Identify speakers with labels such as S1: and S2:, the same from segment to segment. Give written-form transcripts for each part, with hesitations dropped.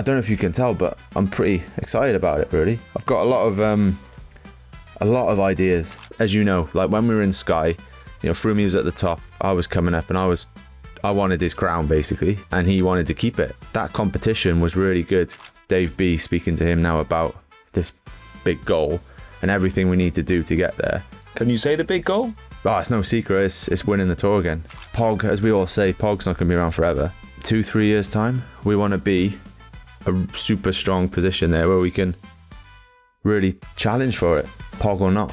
S1: don't know if you can tell, but I'm pretty excited about it, really. I've got a lot of ideas. As you know, like when we were in Sky, Froomey was at the top, I was coming up, and I wanted his crown, basically, and he wanted to keep it. That competition was really good. Dave B, speaking to him now about this big goal and everything we need to do to get there.
S2: Can you say the big goal?
S1: Oh, it's no secret. It's winning the Tour again. Pog, as we all say, Pog's not going to be around forever. 2-3 years' time, we want to be a super strong position there where we can really challenge for it, Pog or not.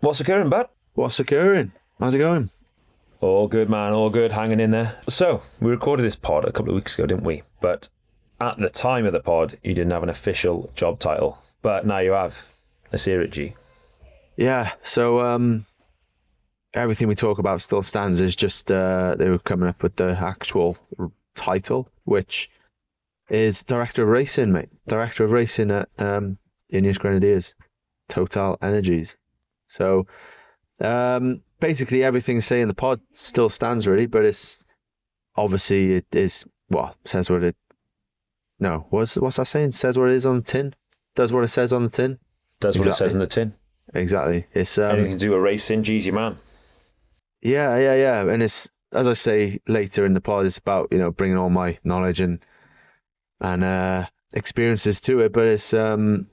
S2: What's occurring, bud?
S1: What's occurring? How's it going?
S2: All good, man. All good. Hanging in there. So, we recorded this pod a couple of weeks ago, didn't we? But at the time of the pod, you didn't have an official job title. But now you have. Let's hear it, G.
S1: Yeah, so everything we talk about still stands. Is just they were coming up with the actual title, which is Director of Racing, mate. Director of Racing at INEOS Grenadiers, Total Energies. So basically everything say in the pod still stands, really, but it's obviously it is says what it. No, what's that saying? Says what it is on the tin. Does what it says on the tin.
S2: Does what it says in the tin.
S1: Exactly. It's
S2: anything to do with racing, G's your man.
S1: Yeah. And it's, as I say later in the pod, it's about bringing all my knowledge and experiences to it, but it's bringing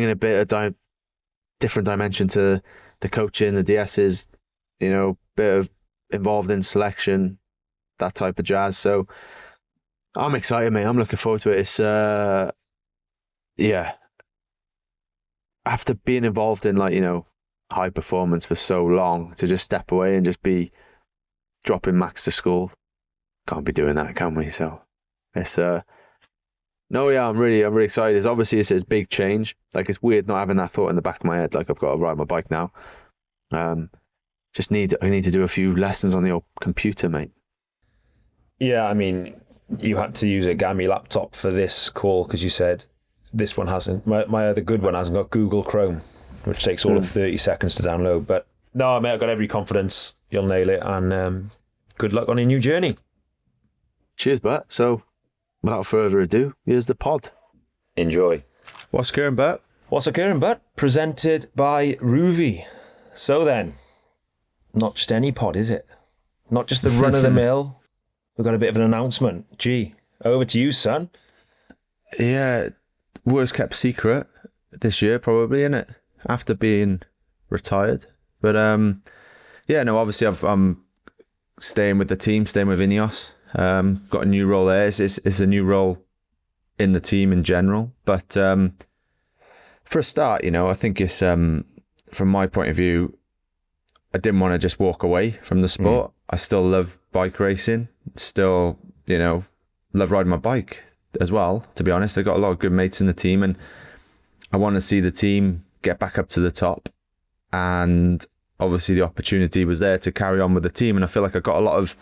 S1: a bit of different dimension to the coaching, the DSs, bit of involved in selection, that type of jazz. So I'm excited, mate. I'm looking forward to it. It's after being involved in high performance for so long, to just step away and just be dropping Max to school, can't be doing that, can we? So it's I'm really excited. It's a big change. Like, it's weird not having that thought in the back of my head. Like, I've got to ride my bike now. I need to do a few lessons on the old computer, mate.
S2: Yeah, I mean, you had to use a gammy laptop for this call because you said this one hasn't. My other good one hasn't got Google Chrome, which takes all of 30 seconds to download. But no, mate, I've got every confidence you'll nail it, and good luck on your new journey.
S1: Cheers, Bert. So, without further ado, here's the pod.
S2: Enjoy.
S1: What's occurring, Bert?
S2: What's occurring, Bert? Presented by ROUVY. So then, not just any pod, is it? Not just the run-of-the-mill. We've got a bit of an announcement. Gee, over to you, son.
S1: Yeah, worst kept secret this year, probably, innit? After being retired. But, obviously I'm staying with the team, staying with INEOS. Got a new role there. It's a new role in the team in general. But for a start, I think it's, from my point of view, I didn't want to just walk away from the sport. I still love bike racing. Still, love riding my bike as well, to be honest. I got a lot of good mates in the team, and I want to see the team get back up to the top. And obviously the opportunity was there to carry on with the team, and I feel like I got a lot of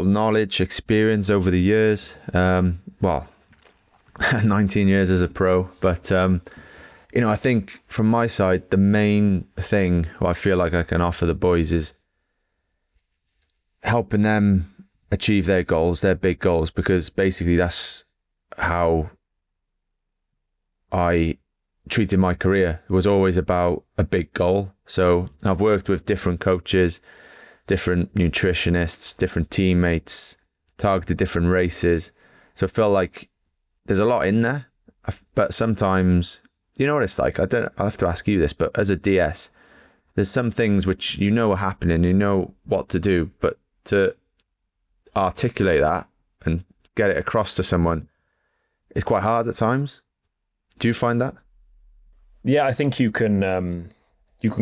S1: knowledge, experience over the years. 19 years as a pro, but I think from my side, the main thing I feel like I can offer the boys is helping them achieve their goals, their big goals, because basically that's how I treated my career. It was always about a big goal. So I've worked with different coaches, different nutritionists, different teammates, targeted different races. So I felt like there's a lot in there, but sometimes, you know what it's like? I'll have to ask you this, but as a DS, there's some things which are happening, you know what to do, but to articulate that and get it across to someone is quite hard at times. Do you find that?
S2: Yeah, I think you can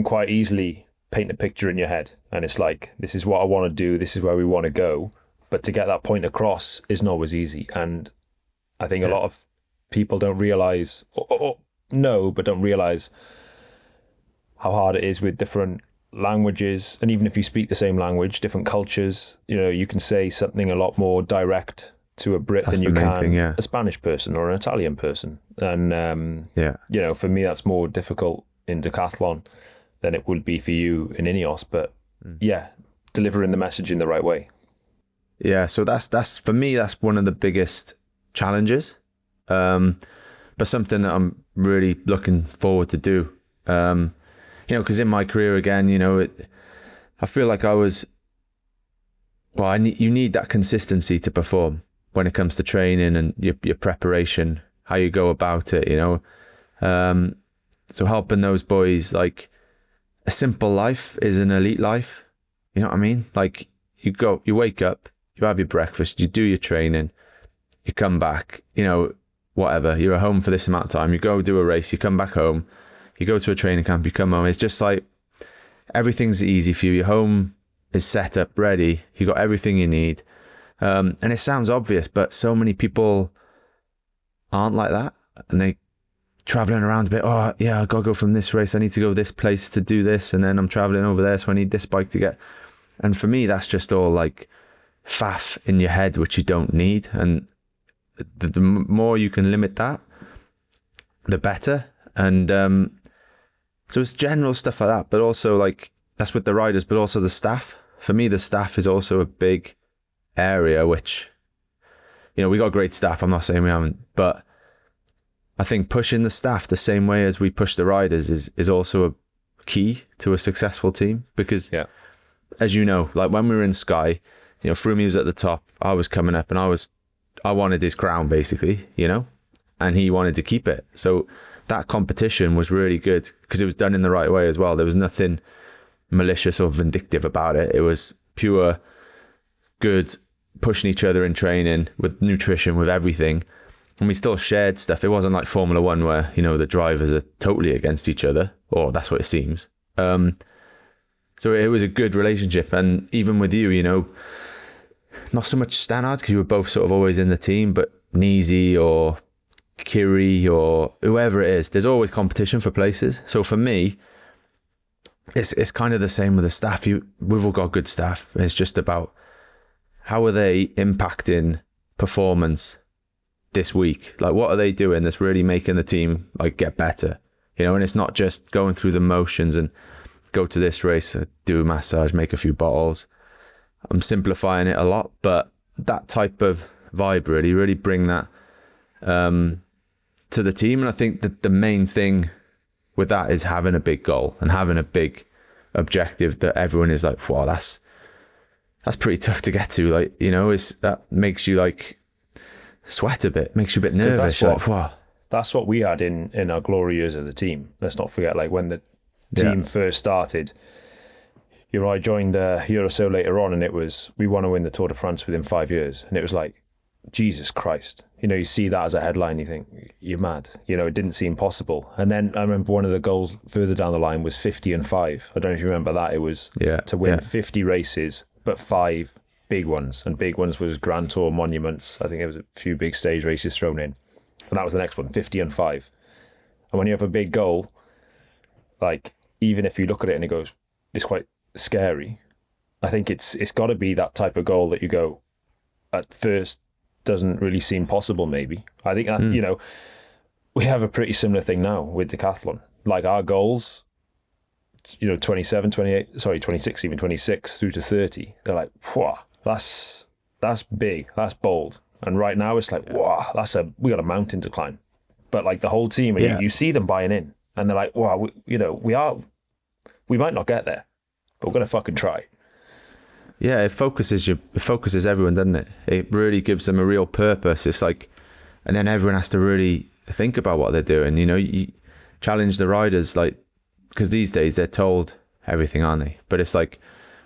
S2: quite easily paint a picture in your head, and it's like, this is what I want to do, this is where we want to go, but to get that point across isn't always easy. And I think a lot of people don't realise, don't realise how hard it is with different languages. And even if you speak the same language, different cultures, you can say something a lot more direct to a Brit than you can a Spanish person or an Italian person. And, for me, that's more difficult in decathlon than it would be for you in INEOS. But delivering the message in the right way.
S1: Yeah, so that's for me, that's one of the biggest challenges, but something that I'm really looking forward to do. Because in my career again, I feel like you need that consistency to perform when it comes to training and your preparation, how you go about it, So helping those boys, like, a simple life is an elite life. You know what I mean? Like, you wake up, you have your breakfast, you do your training, you come back, whatever, you're at home for this amount of time, you go do a race, you come back home, you go to a training camp, you come home. It's just like, everything's easy for you. Your home is set up, ready. You got everything you need. And it sounds obvious, but so many people aren't like that. And they traveling around a bit. Oh yeah, I got to go from this race. I need to go this place to do this. And then I'm traveling over there, so I need this bike to get. And for me, that's just all like faff in your head, which you don't need. And the more you can limit that, the better. And so it's general stuff like that, but also like that's with the riders, but also the staff. For me, the staff is also a big area, which, we got great staff. I'm not saying we haven't, but I think pushing the staff the same way as we push the riders is also a key to a successful team. Because, as you know, like when we were in Sky, Froome was at the top, I was coming up, and I wanted his crown basically, and he wanted to keep it. So that competition was really good because it was done in the right way as well. There was nothing malicious or vindictive about it. It was pure good, pushing each other in training, with nutrition, with everything. And we still shared stuff. It wasn't like Formula One where, the drivers are totally against each other, or that's what it seems. So it was a good relationship. And even with you, not so much Stannard, because you were both sort of always in the team, but Neasy or Kiri or whoever it is, there's always competition for places. So for me, it's kind of the same with the staff. We've all got good staff. It's just about how are they impacting performance this week? Like, what are they doing that's really making the team like get better? And it's not just going through the motions and go to this race, do a massage, make a few bottles. I'm simplifying it a lot, but that type of vibe really bring that to the team. And I think that the main thing with that is having a big goal and having a big objective that everyone is like, wow, that's pretty tough to get to. Like, that makes you like sweat a bit, makes you a bit nervous.
S2: That's what we had in our glory years of the team. Let's not forget, like when the team first started, I joined a year or so later on, and it was, we want to win the Tour de France within 5 years. And it was like, Jesus Christ. You see that as a headline, you think, you're mad. It didn't seem possible. And then I remember one of the goals further down the line was 50 and 5. I don't know if you remember that. It was to win 50 races, but 5 big ones. And big ones was Grand Tour, Monuments. I think there was a few big stage races thrown in. And that was the next one, 50 and 5. And when you have a big goal, like, even if you look at it and it goes, it's quite scary, I think it's got to be that type of goal that you go, at first, doesn't really seem possible. Maybe I think that we have a pretty similar thing now with decathlon. Like our goals, 27, 28, sorry, 26, even 26 through to 30. They're like, wow, that's big, that's bold. And right now it's like, wow, we got a mountain to climb. But like the whole team, and you see them buying in, and they're like, wow, we might not get there, but we're gonna fucking try.
S1: Yeah, it focuses everyone, doesn't it? It really gives them a real purpose. It's like, and then everyone has to really think about what they're doing. You challenge the riders, like, because these days they're told everything, aren't they? But it's like,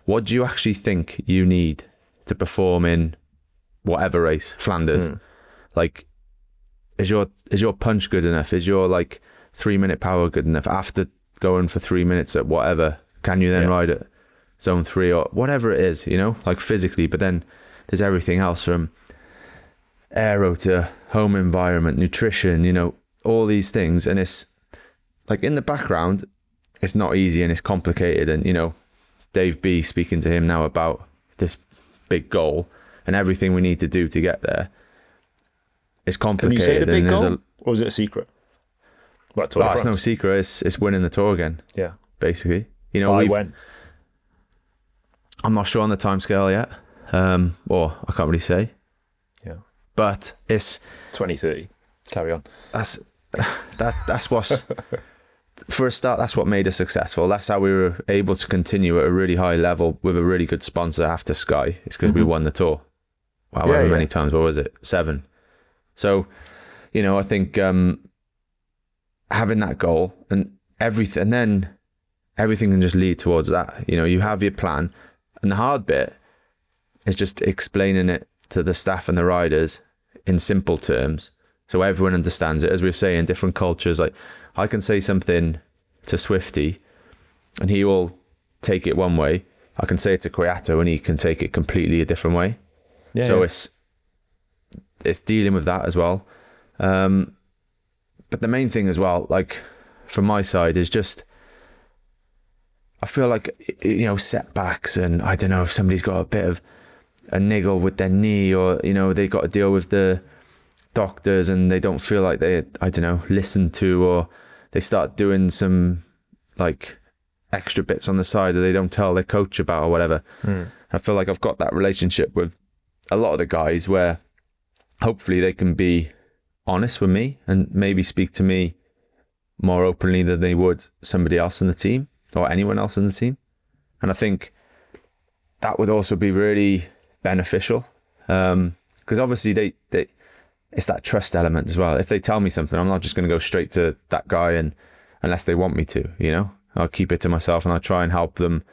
S1: what do you actually think you need to perform in whatever race, Flanders? Like, is your punch good enough? Is your like 3-minute power good enough? After going for 3 minutes at whatever, can you then ride it? Zone 3 or whatever it is, like physically, but then there's everything else from aero to home environment, nutrition, all these things. And it's like in the background, it's not easy and it's complicated. And, Dave B, speaking to him now about this big goal and everything we need to do to get there, it's complicated.
S2: Can you say the big goal, or is it a secret?
S1: It's no secret. It's winning the Tour again.
S2: Yeah.
S1: Basically.
S2: By when?
S1: I'm not sure on the timescale yet, or I can't really say.
S2: Yeah,
S1: but it's
S2: 2030. Carry on.
S1: That's what's for a start. That's what made us successful. That's how we were able to continue at a really high level with a really good sponsor after Sky. It's because we won the tour. However many times. What was it? 7. So, I think having that goal and everything, and then everything can just lead towards that. You have your plan, and the hard bit is just explaining it to the staff and the riders in simple terms, so everyone understands it. As we were saying, different cultures. Like, I can say something to Swifty, and he will take it one way. I can say it to Quieto, and he can take it completely a different way. Yeah, so it's dealing with that as well. But the main thing as well, like from my side, is just, I feel like, setbacks, and I don't know if somebody's got a bit of a niggle with their knee, or, they got to deal with the doctors and they don't feel like they, I don't know, listened to, or they start doing some like extra bits on the side that they don't tell their coach about or whatever. I feel like I've got that relationship with a lot of the guys where hopefully they can be honest with me and maybe speak to me more openly than they would somebody else in the team or anyone else in the team. And I think that would also be really beneficial, because obviously they it's that trust element as well. If they tell me something, I'm not just going to go straight to that guy, and unless they want me to, I'll keep it to myself and I'll try and help them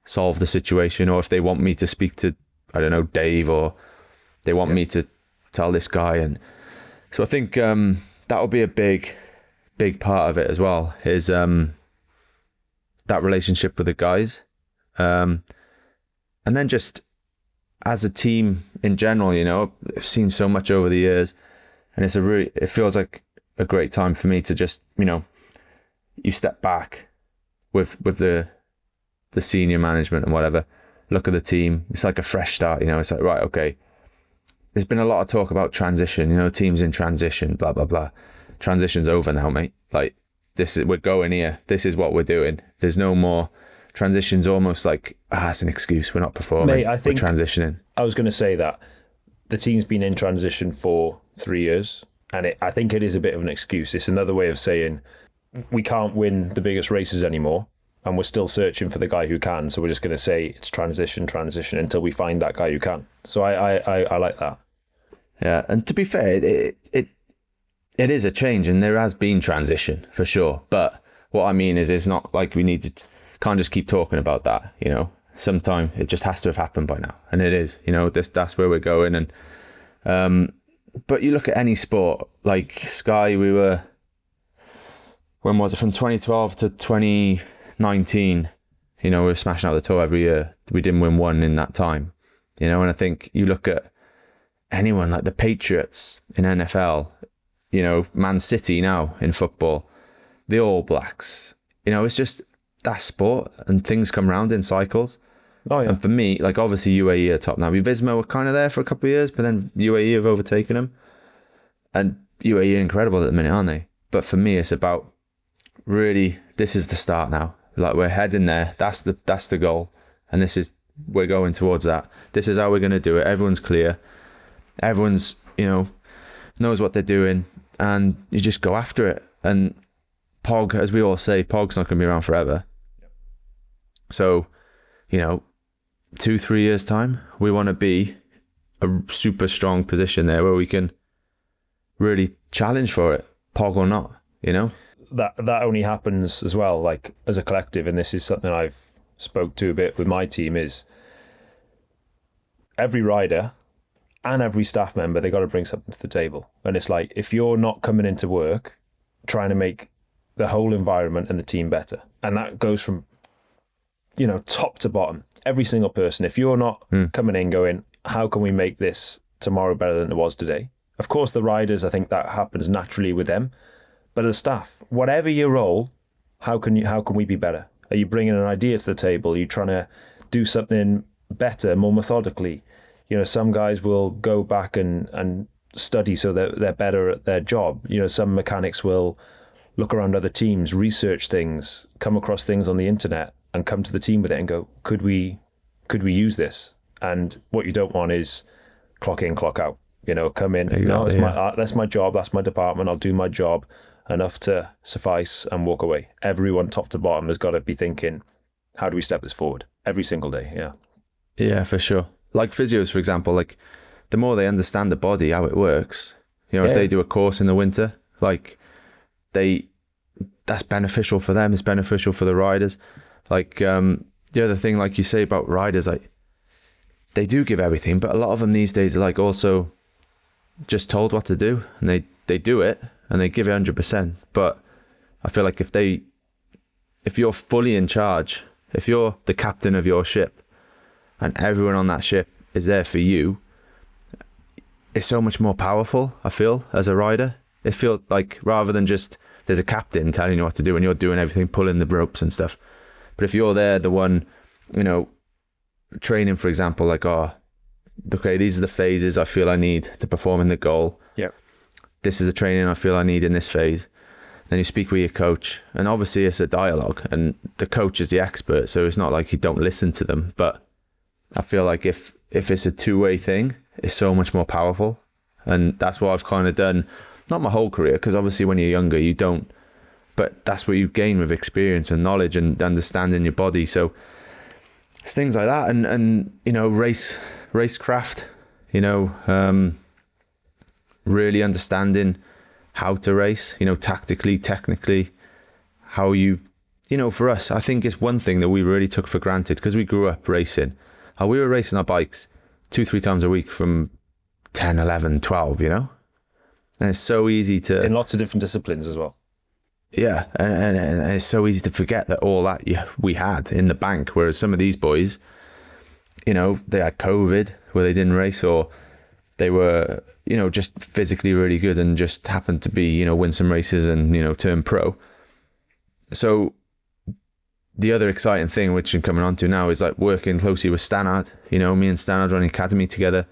S1: solve the situation. Or if they want me to speak to, I don't know, Dave, or they want me to tell this guy. And so I think that will be a big part of it as well, is that relationship with the guys. And then just as a team in general, I've seen so much over the years, and it feels like a great time for me to just, you step back with the senior management and whatever, look at the team. It's like a fresh start, it's like, right, okay. There's been a lot of talk about transition, teams in transition, blah, blah, blah. Transition's over now, mate. Like, we're going here. This is what we're doing. There's no more. Transition's almost like, it's an excuse. We're not performing. Mate, I think we're transitioning.
S2: I was going to say that the team's been in transition for 3 years, and I think it is a bit of an excuse. It's another way of saying we can't win the biggest races anymore, and we're still searching for the guy who can. So we're just going to say it's transition until we find that guy who can. So I like that.
S1: Yeah, and to be fair, it is a change, and there has been transition for sure. But what I mean is, it's not like we can't just keep talking about that. Sometime it just has to have happened by now, and it is. That's where we're going. And but you look at any sport like Sky. We were, when was it, from 2012 to 2019? We were smashing out the tour every year. We didn't win one in that time. And I think you look at anyone like the Patriots in NFL, Man City now in football, the All Blacks. It's just that sport, and things come round in cycles. Oh yeah. And for me, like, obviously UAE are top now. Visma were kind of there for a couple of years, but then UAE have overtaken them. And UAE are incredible at the minute, aren't they? But for me, it's about really, this is the start now. Like, we're heading there. That's the goal. And we're going towards that. This is how we're going to do it. Everyone's clear. Everyone's, knows what they're doing, and you just go after it. And Pog, as we all say, Pog's not going to be around forever. Yep. So, 2-3 years time, we want to be a super strong position there where we can really challenge for it, Pog or not,
S2: That only happens as well, like, as a collective, and this is something I've spoke to a bit with my team, is every rider and every staff member, they got to bring something to the table. And it's like, if you're not coming into work trying to make the whole environment and the team better, and that goes from top to bottom, every single person, if you're not coming in going, how can we make this tomorrow better than it was today? Of course, the riders, I think that happens naturally with them, but the staff, whatever your role, how can we be better? Are you bringing an idea to the table? Are you trying to do something better, more methodically? Some guys will go back and study so that they're better at their job. Some mechanics will look around other teams, research things, come across things on the internet, and come to the team with it and go, could we could we use this? And what you don't want is clock in, clock out. Come in.
S1: Exactly,
S2: That's my job. That's my department. I'll do my job enough to suffice and walk away. Everyone, top to bottom, has got to be thinking, how do we step this forward every single day? Yeah.
S1: Yeah, for sure. Like physios, for example, like the more they understand the body, how it works, if they do a course in the winter, like that's beneficial for them. It's beneficial for the riders. Like the other thing, like you say about riders, like they do give everything, but a lot of them these days are like also just told what to do, and they do it and they give it 100%. But I feel like if you're fully in charge, if you're the captain of your ship and everyone on that ship is there for you, it's so much more powerful, I feel, as a rider. It feels like, rather than just there's a captain telling you what to do and you're doing everything, pulling the ropes and stuff. But if you're there, the one, training, for example, like, okay, these are the phases I feel I need to perform in the goal.
S2: Yeah.
S1: This is the training I feel I need in this phase. Then you speak with your coach, and obviously it's a dialogue, and the coach is the expert, so it's not like you don't listen to them. But I feel like if it's a two-way thing, it's so much more powerful. And that's what I've kind of done, not my whole career, because obviously when you're younger you don't, but that's what you gain with experience and knowledge and understanding your body. So it's things like that, and racecraft, really understanding how to race, tactically, technically, how you, for us, I think it's one thing that we really took for granted because we grew up racing. We were racing our bikes 2-3 times a week from 10, 11, 12, and it's so easy to...
S2: In lots of different disciplines as well.
S1: Yeah, and it's so easy to forget that all that we had in the bank, whereas some of these boys, they had COVID where they didn't race, or they were, just physically really good and just happened to be, win some races and, turn pro. So the other exciting thing, which I'm coming on to now, is like working closely with Stannard. Me and Stannard run the academy together.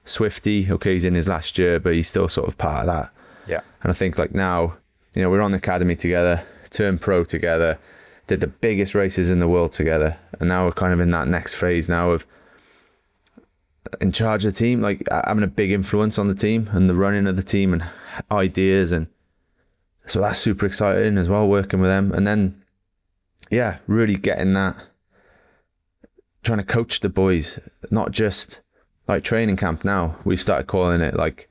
S1: Swifty, okay, he's in his last year, but he's still sort of part of that.
S2: Yeah.
S1: And I think like now, we're on the academy together, turned pro together, did the biggest races in the world together. And now we're kind of in that next phase now of in charge of the team, like having a big influence on the team and the running of the team and ideas. And so that's super exciting as well, working with them. And then, yeah, really getting that, trying to coach the boys, not just like training camp now. We've started calling it like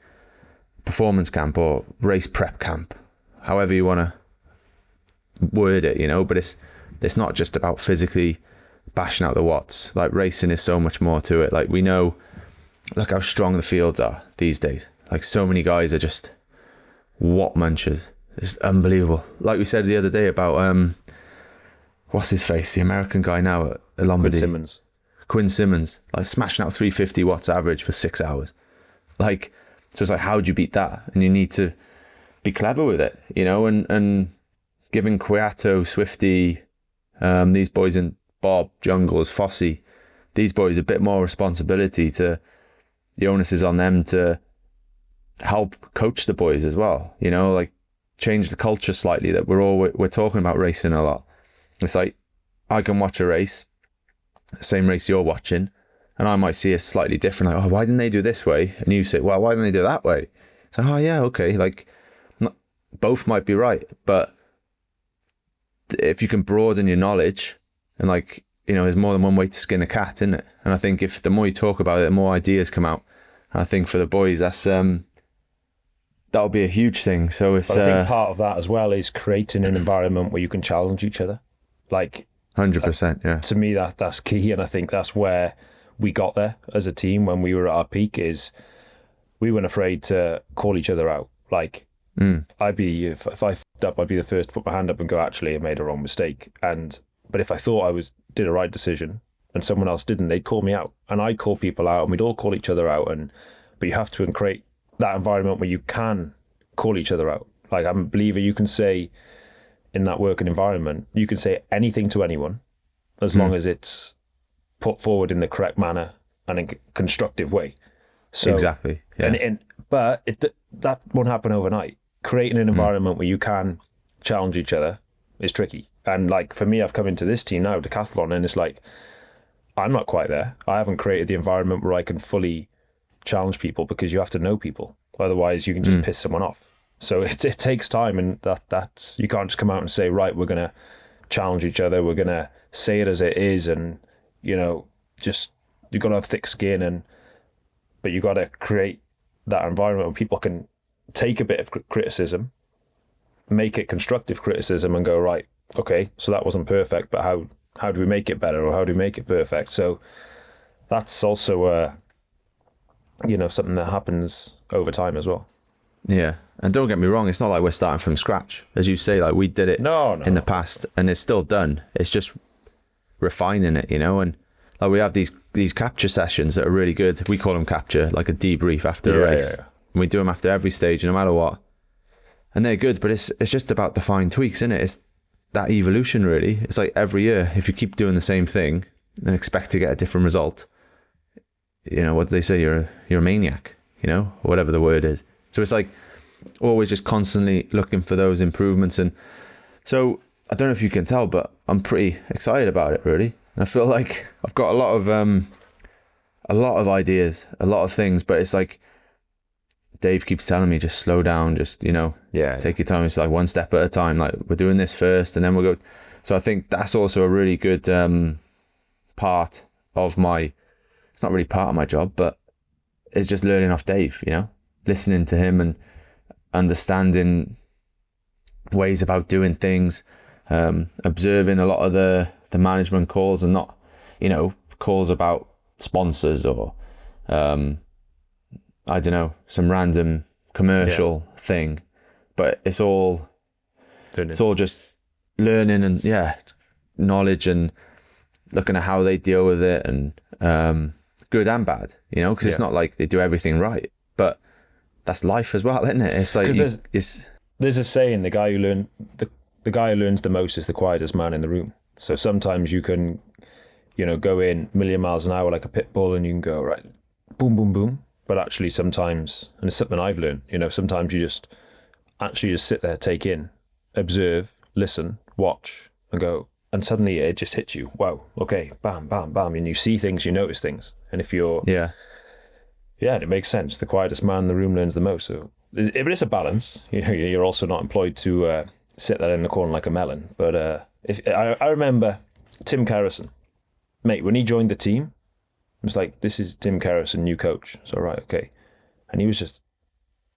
S1: performance camp or race prep camp, however you want to word it, but it's not just about physically bashing out the watts. Like racing is so much more to it. Like we know, look how strong the fields are these days. Like so many guys are just watt munchers. It's unbelievable. Like we said the other day about, what's his face? The American guy now at Lombardy. Quinn Simmons, like smashing out 350 watts average for 6 hours. Like, so it's like, how do you beat that? And you need to be clever with it, and giving Quieto, Swifty, these boys in Bob, Jungles, Fossey, these boys a bit more responsibility to, the onus is on them to help coach the boys as well, like change the culture slightly, that we're talking about racing a lot. It's like, I can watch a race, same race you're watching, and I might see it slightly different. Like, oh, why didn't they do this way? And you say, well, why didn't they do that way? It's like, oh yeah, okay. Like, both might be right, but if you can broaden your knowledge, and like, there's more than one way to skin a cat, isn't it? And I think if the more you talk about it, the more ideas come out. And I think for the boys, that's that'll be a huge thing. So it's.
S2: But I think part of that as well is creating an environment where you can challenge each other. Like
S1: 100%, yeah.
S2: To me, that's key, and I think that's where we got there as a team when we were at our peak. Is we weren't afraid to call each other out. Like I'd be, if I f***ed up, I'd be the first to put my hand up and go, actually, I made a wrong mistake. But if I thought I did a right decision and someone else didn't, they'd call me out, and I'd call people out, and we'd all call each other out. But you have to create that environment where you can call each other out. Like, I'm a believer you can say, in that working environment, you can say anything to anyone as long as it's put forward in the correct manner and in a constructive way. So,
S1: exactly. Yeah.
S2: But that won't happen overnight. Creating an environment where you can challenge each other is tricky. And like for me, I've come into this team now, Decathlon, and it's like, I'm not quite there. I haven't created the environment where I can fully challenge people, because you have to know people. Otherwise, you can just piss someone off. So it takes time, and that's you can't just come out and say, right, we're gonna challenge each other. We're gonna say it as it is, and just you got to have thick skin, but you got to create that environment where people can take a bit of criticism, make it constructive criticism, and go, right, okay, so that wasn't perfect, but how do we make it better, or how do we make it perfect? So that's also something that happens over time as well.
S1: Yeah, and don't get me wrong, it's not like we're starting from scratch, as you say. Like, we did it in the past, and it's still done. It's just refining it, and like, we have these capture sessions that are really good. We call them capture, like a debrief after a race. Yeah. And we do them after every stage, no matter what. And they're good, but it's just about the fine tweaks, isn't it? It's that evolution, really. It's like every year, if you keep doing the same thing and expect to get a different result, what do they say? You're a maniac, or whatever the word is. So it's like always just constantly looking for those improvements. And so I don't know if you can tell, but I'm pretty excited about it, really. And I feel like I've got a lot of ideas, a lot of things, but it's like Dave keeps telling me, just slow down, just, take your time. It's like one step at a time. Like, we're doing this first and then we'll go. So I think that's also a really good part of it's not really part of my job, but it's just learning off Dave, listening to him and understanding ways about doing things, observing a lot of the management calls, and not, calls about sponsors or, I don't know, some random commercial thing, but it's all just learning and knowledge, and looking at how they deal with it, and good and bad, because it's not like they do everything right, but that's life as well, isn't it? It's like
S2: there's a saying: the guy who learns the most is the quietest man in the room. So sometimes you can, go in a million miles an hour like a pit bull, and you can go right, boom, boom, boom. But actually, sometimes, and it's something I've learned, sometimes you just sit there, take in, observe, listen, watch, and go, and suddenly it just hits you. Wow, okay, bam, bam, bam, and you see things, you notice things, and if you're it makes sense. The quietest man in the room learns the most. So it's a balance. You're also not employed to sit there in the corner like a melon. But I remember Tim Kerrison, mate, when he joined the team, it was like, this is Tim Kerrison, new coach. So, right, okay. And he was just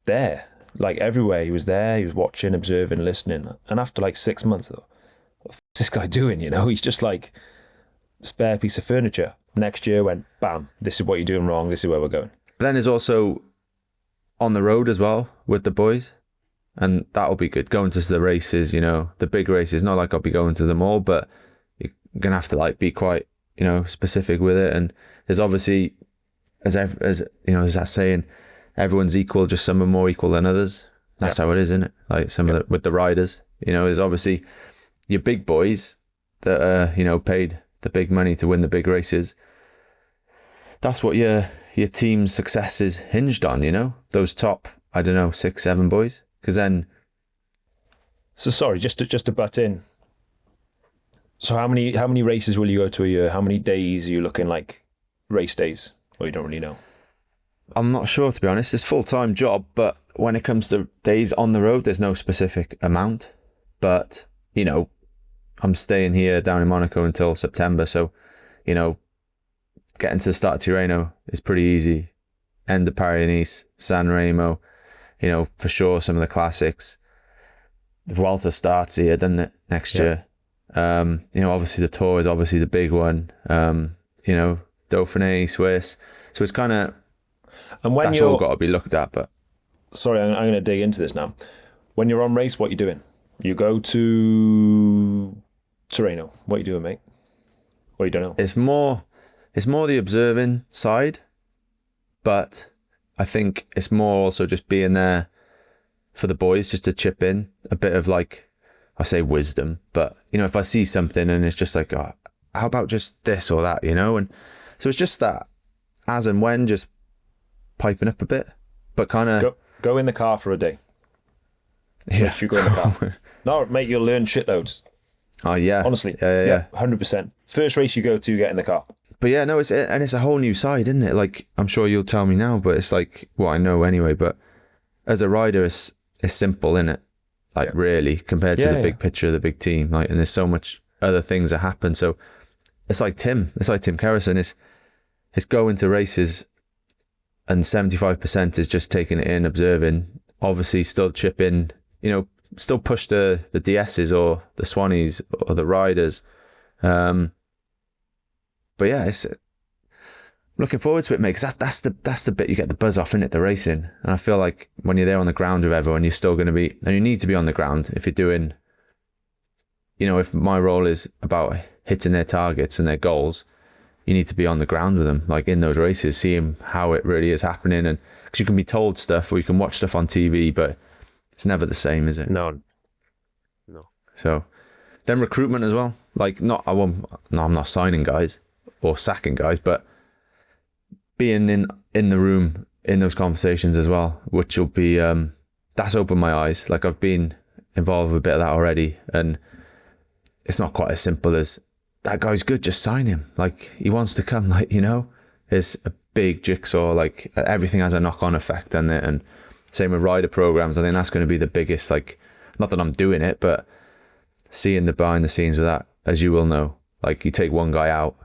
S2: there, like everywhere. He was there, he was watching, observing, listening. And after like 6 months, I thought, what's this guy doing? He's just like a spare piece of furniture. Next year went, bam, this is what you're doing wrong, this is where we're going.
S1: Then there's also on the road as well with the boys. And that'll be good. Going to the races, the big races. Not like I'll be going to them all, but you're going to have to like be quite, specific with it. And there's obviously, as there's that saying, everyone's equal, just some are more equal than others. That's how it is, isn't it? Like with the riders, there's obviously your big boys that are, paid the big money to win the big races. That's what your team's success is hinged on, those top, 6, 7 boys. Because then,
S2: so sorry, just to butt in. So how many races will you go to a year? How many days are you looking like race days? Or you don't really know?
S1: I'm not sure, to be honest. It's a full-time job, but when it comes to days on the road, there's no specific amount. But, I'm staying here down in Monaco until September. So, getting to the start of Tirreno is pretty easy. End of Paris-Nice, San Remo, for sure, some of the classics. The Vuelta starts here, doesn't it, next year? Obviously the Tour is obviously the big one. Dauphiné, Swiss. So it's kind of, and when that's all got to be looked at. But
S2: sorry, I'm going to dig into this now. When you're on race, what are you doing? You go to Tirreno. What are you doing, mate? Or you don't know?
S1: It's more the observing side, but I think it's more also just being there for the boys, just to chip in a bit of, like, I say wisdom, but, if I see something and it's just like, oh, how about just this or that, and so it's just that as and when, just piping up a bit, but kind of
S2: go in the car for a day.
S1: Yeah.
S2: Make sure you go in the car. No, mate, you'll learn shitloads.
S1: Oh yeah.
S2: Honestly.
S1: Yeah.
S2: 100%. First race you go to, get in the car.
S1: But yeah, no, it's a whole new side, isn't it? Like, I'm sure you'll tell me now, but it's like, well, I know anyway, but as a rider, it's simple, isn't it? Like, really, compared to the big picture of the big team. Like, and there's so much other things that happen. So it's like Tim Kerrison. It's going to races and 75% is just taking it in, observing, obviously still chip in, still push the DSs or the Swannies or the riders. But yeah, it's looking forward to it, mate, because that's the bit you get the buzz off, innit, the racing. And I feel like when you're there on the ground with everyone, you're still going to be, and you need to be on the ground if you're doing, if my role is about hitting their targets and their goals, you need to be on the ground with them, like in those races, seeing how it really is happening. And because you can be told stuff or you can watch stuff on TV, but it's never the same, is it?
S2: No.
S1: So then recruitment as well. Like, I'm not signing guys or sacking guys, but being in the room in those conversations as well, which will be that's opened my eyes. Like, I've been involved with a bit of that already, and it's not quite as simple as that guy's good, just sign him. Like, he wants to come, like, it's a big jigsaw. Like, everything has a knock-on effect on it, and same with rider programs. I think that's going to be the biggest, like, not that I'm doing it, but seeing the behind the scenes with that, as you will know, like, you take one guy out,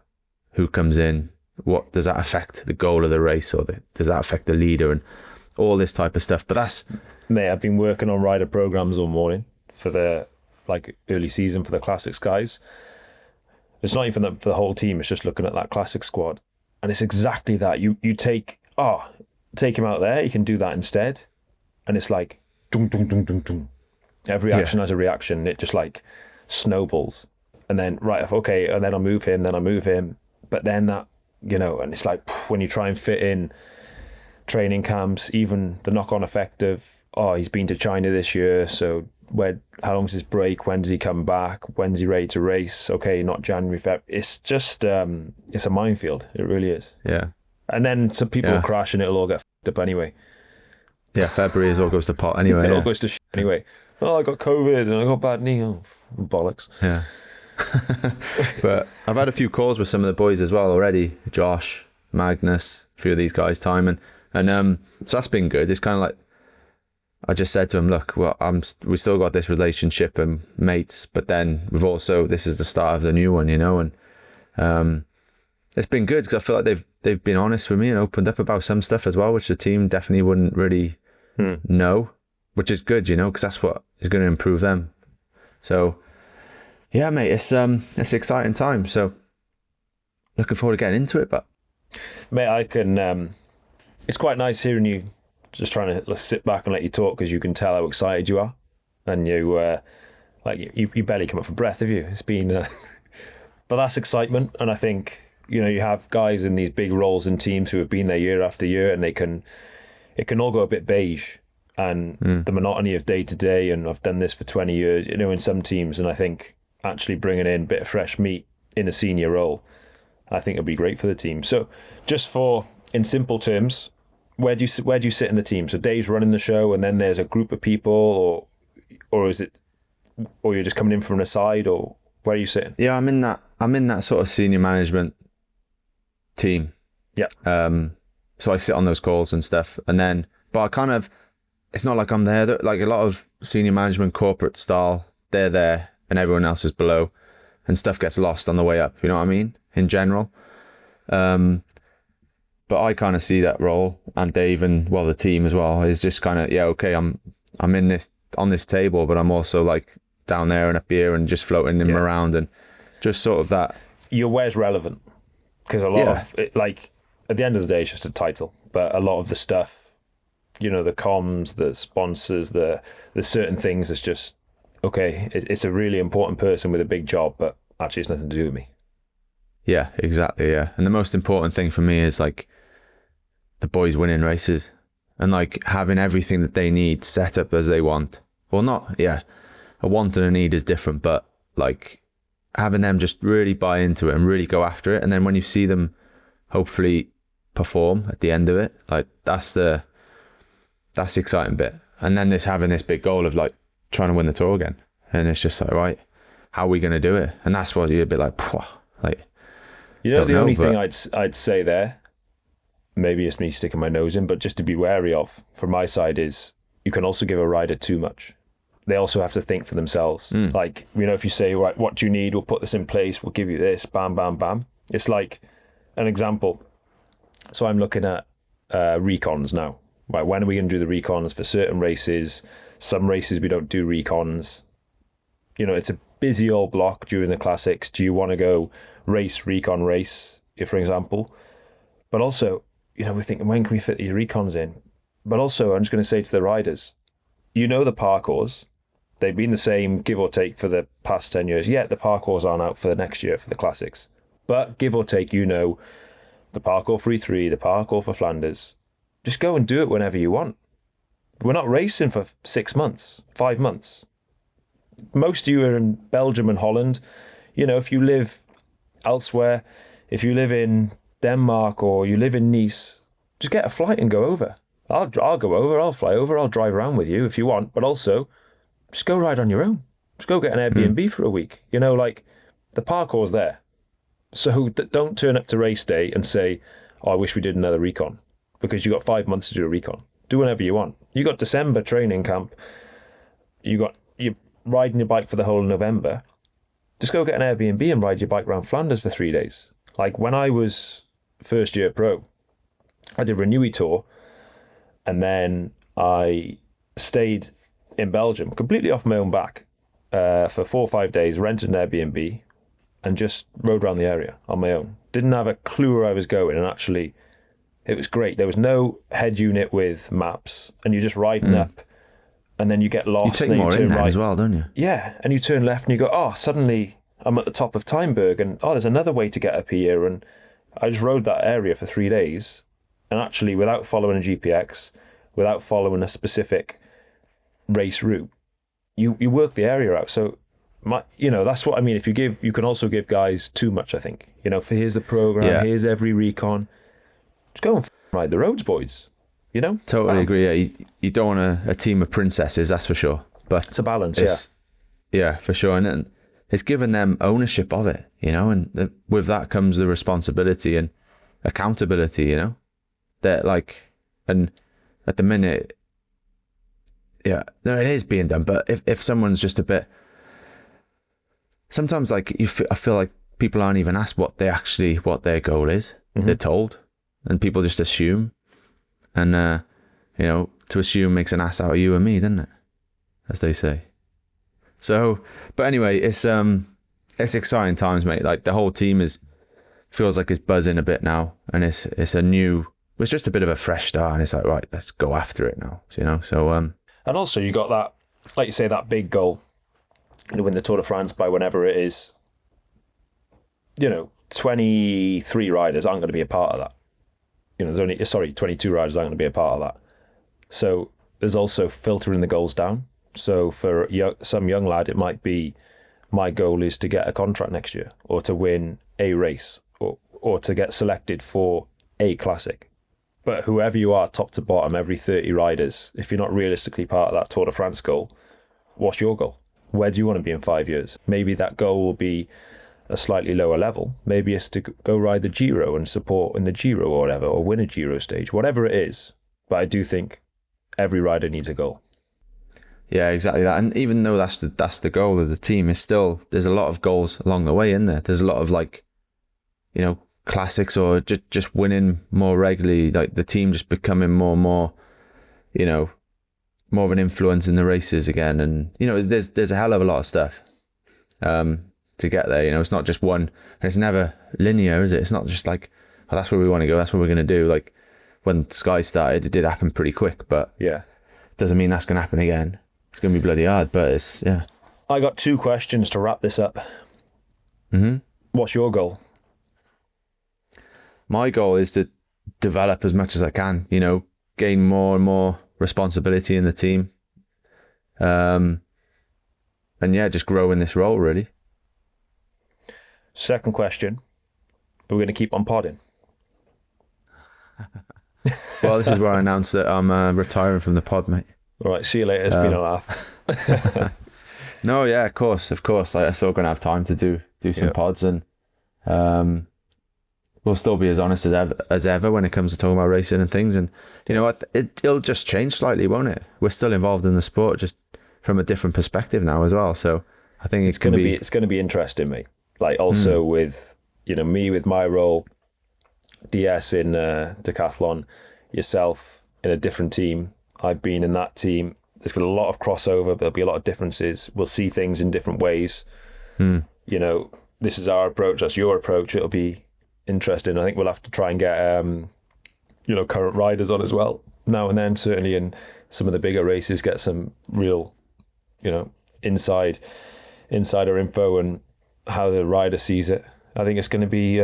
S1: who comes in, what does that affect the goal of the race, or does that affect the leader, and all this type of stuff. But that's,
S2: mate, I've been working on rider programs all morning for the early season for the Classics guys. It's not even for the whole team, it's just looking at that Classic squad, and it's exactly that. You take him out there, you can do that instead, and it's like dum, dum, dum, dum, dum. Every action has a reaction. It just like snowballs, and then and then I move him, but then that, and it's like when you try and fit in training camps, even the knock-on effect of, he's been to China this year, so how long's his break, when does he come back, when's he ready to race, not January, February. It's just it's a minefield, it really is.
S1: Yeah.
S2: And then some people will crash and it'll all get f***ed up anyway.
S1: Yeah, February all goes to pot anyway.
S2: It all goes to shit anyway. I got COVID and I got bad knee. Bollocks.
S1: Yeah. But I've had a few calls with some of the boys as well already. Josh, Magnus, a few of these guys, Timon, and so that's been good. It's kind of like, I just said to him, look, well, we still got this relationship and mates, but then this is the start of the new one, and it's been good because I feel like they've been honest with me and opened up about some stuff as well, which the team definitely wouldn't really know, which is good, because that's what is going to improve them. So yeah, mate, it's an exciting time. So looking forward to getting into it. But
S2: mate, I can. It's quite nice hearing you just trying to sit back and let you talk, because you can tell how excited you are, and you barely come up for breath, have you? It's been, but that's excitement, and I think you have guys in these big roles in teams who have been there year after year, and it can all go a bit beige, and the monotony of day to day. And I've done this for 20 years, in some teams, and I think actually bringing in a bit of fresh meat in a senior role, I think it'd be great for the team. So, just in simple terms, where do you sit in the team? So Dave's running the show, and then there's a group of people, or is it, or you're just coming in from the side, or where are you sitting?
S1: Yeah, I'm in that sort of senior management team.
S2: Yeah.
S1: So I sit on those calls and stuff, and then, but it's not like I'm there. Like a lot of senior management, corporate style, they're there and everyone else is below, and stuff gets lost on the way up. You know what I mean? In general. But I kind of see that role, and Dave and the team as well is just kind of, I'm in this on this table, but I'm also like down there and up here and just floating them around, and just sort of that. Your
S2: where's relevant, because a lot of it, like at the end of the day, it's just a title, but a lot of the stuff, the comms, the sponsors, the certain things, it's just it's a really important person with a big job, but actually it's nothing to do with me.
S1: Yeah, exactly. Yeah, and the most important thing for me is like the boys winning races, and like having everything that they need set up as they want. Well, not, a want and a need is different, but like having them just really buy into it and really go after it. And then when you see them hopefully perform at the end of it, like that's the exciting bit. And then having this big goal of like trying to win the tour again. And it's just like, right, how are we going to do it? And that's what you're a bit like,
S2: You know,
S1: Don't
S2: the
S1: know,
S2: only thing
S1: but-
S2: I'd say there, maybe it's me sticking my nose in, but just to be wary of from my side is you can also give a rider too much. They also have to think for themselves. Like, you know, if you say, right, what do you need? We'll put this in place. We'll give you this. Bam, bam, bam. It's like an example. So I'm looking at recons now. Right, when are we going to do the recons for certain races? Some races we don't do recons. You know, it's a busy old block during the classics. Do you want to go race, recon, race, for example? But also, you know, we're thinking, when can we fit these recons in? But also, I'm just going to say to the riders, you know the parkours. They've been the same, give or take, for the past 10 years. Yeah, the parkours aren't out for the next year for the classics. But give or take, you know, the parkour for E3, the parkour for Flanders. Just go and do it whenever you want. We're not racing for 6 months, 5 months. Most of you are in Belgium and Holland. You know, if you live elsewhere, if you live in Denmark or you live in Nice, just get a flight and go over. I'll go over, I'll fly over, I'll drive around with you if you want, but also just go ride on your own. Just go get an Airbnb for a week. You know, like, the parkour's there. So don't turn up to race day and say, oh, I wish we did another recon, because you got 5 months to do a recon. Do whatever you want. You got December training camp. You're riding your bike for the whole of November. Just go get an Airbnb and ride your bike around Flanders for 3 days. Like, when I was first year pro, I did Renewy Tour, and then I stayed in Belgium completely off my own back for 4 or 5 days, rented an Airbnb, and just rode around the area on my own. Didn't have a clue where I was going, and actually it was great. There was no head unit with maps, and you're just riding up, and then you get lost.
S1: You take
S2: and then
S1: more
S2: you turn
S1: in then
S2: right
S1: as well, don't you?
S2: Yeah, and you turn left and you go, oh, suddenly I'm at the top of Timberg, and oh, there's another way to get up here. And I just rode that area for 3 days, and actually, without following a GPX, without following a specific race route, you work the area out. So, that's what I mean. If you can also give guys too much, I think. You know, for here's the program, here's every recon. Just go and ride the roads, boys. You know?
S1: Totally agree. Yeah, you don't want a team of princesses, that's for sure. But
S2: it's a balance,
S1: yeah, for sure. And then it's given them ownership of it, you know, and with that comes the responsibility and accountability, you know, that and at the minute, yeah, no, it is being done. But if someone's just a bit, sometimes I feel like people aren't even asked what their goal is. Mm-hmm. They're told, and people just assume, and to assume makes an ass out of you and me, doesn't it? As they say. So, but anyway, it's exciting times, mate. Like, the whole team feels like it's buzzing a bit now, and it's just a bit of a fresh start, and it's like, right, let's go after it now, you know. So
S2: and also you got that, like you say, that big goal to win the Tour de France by whenever it is. You know, 23 riders aren't going to be a part of that. You know, 22 riders aren't going to be a part of that. So there's also filtering the goals down. So for some young lad, it might be, my goal is to get a contract next year, or to win a race, or to get selected for a classic. But whoever you are, top to bottom, every 30 riders, if you're not realistically part of that Tour de France goal, what's your goal? Where do you want to be in 5 years? Maybe that goal will be a slightly lower level. Maybe it's to go ride the Giro and support in the Giro or whatever, or win a Giro stage, whatever it is. But I do think every rider needs a goal.
S1: Yeah, exactly that. And even though that's the goal of the team, there's a lot of goals along the way in there. There's a lot of, like, you know, classics, or just winning more regularly, like the team just becoming more and more, you know, more of an influence in the races again. And, you know, there's a hell of a lot of stuff to get there. You know, it's not just one, and it's never linear, is it? It's not just like, oh, that's where we want to go, that's what we're going to do. Like, when Sky started, it did happen pretty quick, but
S2: yeah,
S1: doesn't mean that's going to happen again. It's going to be bloody hard, but it's, yeah.
S2: I got 2 questions to wrap this up.
S1: Mm-hmm.
S2: What's your goal?
S1: My goal is to develop as much as I can, you know, gain more and more responsibility in the team. And yeah, just grow in this role, really.
S2: Second question, are we going to keep on podding?
S1: Well, this is where I announce that I'm retiring from the pod, mate.
S2: All right, see you later. It's been a laugh.
S1: No, yeah, of course. Like, I'm still going to have time to do some pods, and we'll still be as honest as ever when it comes to talking about racing and things. And you know what, it'll just change slightly, won't it? We're still involved in the sport, just from a different perspective now as well. So I think it's going
S2: to be interesting, mate. Like also with, you know, me with my role, DS in decathlon, yourself in a different team. I've been in that team. There's got a lot of crossover, but there'll be a lot of differences. We'll see things in different ways. You know, this is our approach, that's your approach. It'll be interesting. I think we'll have to try and get, you know, current riders on as well now and then, certainly in some of the bigger races, get some real, you know, insider info and how the rider sees it. I think it's going to be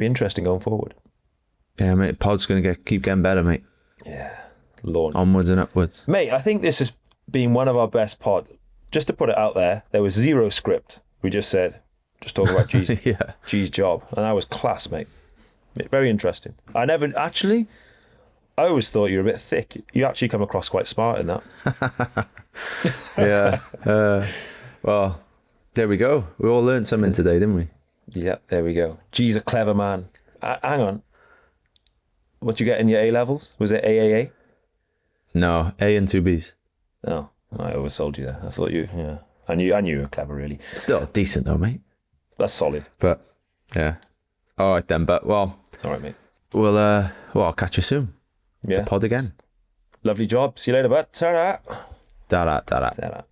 S2: interesting going forward.
S1: Yeah, mate. Pod's going to keep getting better, mate.
S2: Yeah, Lord.
S1: Onwards and upwards,
S2: mate. I think this has been one of our best pod. Just to put it out there, there was zero script. We just said, just talk about G's, G's job, and that was class, mate. Very interesting. I always thought you were a bit thick. You actually come across quite smart in that.
S1: Yeah. Well, there we go. We all learned something today, didn't we?
S2: Yep, there we go. G's a clever man. Hang on. What you get in your A levels? Was it AAA?
S1: No, A and 2 Bs.
S2: Oh, I oversold you there. I thought you, yeah. I knew you were clever, really.
S1: Still decent though, mate.
S2: That's solid.
S1: But yeah. All right then. But well.
S2: All right, mate.
S1: I'll catch you soon.
S2: Yeah.
S1: The pod again.
S2: Lovely job. See you later, bud. Ta-da.
S1: Ta-da.
S2: Ta-da.